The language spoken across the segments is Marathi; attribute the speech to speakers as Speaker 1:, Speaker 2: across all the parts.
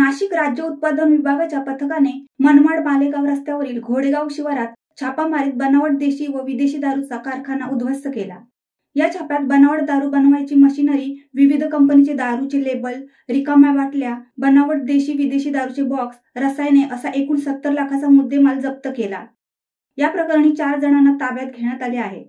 Speaker 1: नाशिक राज्य उत्पादन विभागाच्या पथकाने मनमाड मालेगाव रस्त्यावरील घोडेगाव शिवारात छापा मारीत बनावट देशी व विदेशी दारूचा कारखाना उद्ध्वस्त केला। या छाप्यात बनावट दारू बनवायची मशिनरी, विविध कंपनीचे दारूचे लेबल, रिकाम्या बाटल्या, बनावट देशी विदेशी दारूचे बॉक्स, रसायने असा एकूण 70 लाखाचा मुद्देमाल जप्त केला। या प्रकरणी 4 जणांना ताब्यात घेण्यात आले आहे।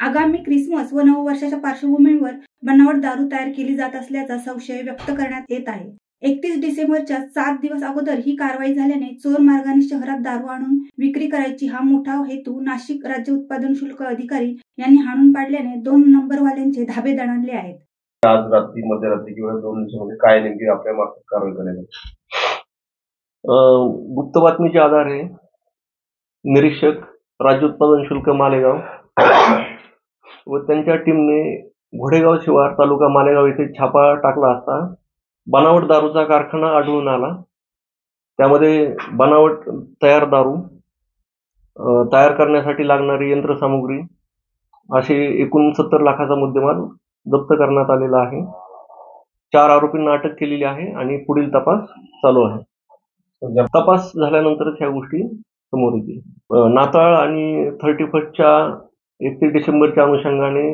Speaker 1: आगामी क्रिसमस व नववर्षाच्या पार्श्वभूमीवर बनावट दारू तयार केली जात असल्याचा संशय व्यक्त करण्यात येत आहे। 31 डिसेंबरच्या 7 दिवस अगोदर ही कारवाई झाल्याने चोर मार्गाने शहरात दारू आणून विक्री करायची हा मोठा हेतू नाशिक राज्य उत्पादन शुल्क अधिकारी यांनी हाणून पाडल्याने 2 नंबरवाल्यांचे धाबे दणाणले आहेत।
Speaker 2: आज रात्री मध्यरात्री किंवा 2 दिवसांमध्ये काय नेमकी आपल्या मार्फत कारवाई करण्यात गुप्त बातमीच्या आधारे निरीक्षक राज्य उत्पादन शुल्क मालेगाव व त्यांच्या टीमने घोडेगाव शिवार तालुका मालेगाव येथे छापा टाकला असता बनावट दारूचा कारखाना आढळून आला। त्यामध्ये बनावट तयार दारू तयार करण्यासाठी लागणारी यंत्रसामुग्री असे एकूण 70 लाखाचा मुद्देमाल जप्त करण्यात आलेला आहे। 4 आरोपींना अटक केलेली आहे आणि पुढील तपास चालू आहे। तपास झाल्यानंतर ह्या गोष्टी समोर येतील। नाताळ आणि 31 डिसेंबरच्या अनुषंगाने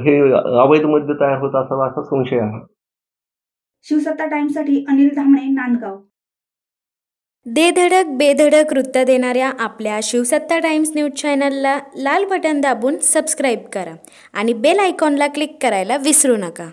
Speaker 2: हे अवैध मद्य तयार होत असावा असा संशय आहे।
Speaker 1: शिवसत्ता टाइम्ससाठी अनिल धामणे, नांदगाव।
Speaker 3: दे धडक बेधडक वृत्त देणाऱ्या आपल्या शिवसत्ता टाइम्स न्यूज चॅनलला लाल बटन दाबून सबस्क्राईब करा आणि बेल आयकॉनला क्लिक करायला विसरू नका।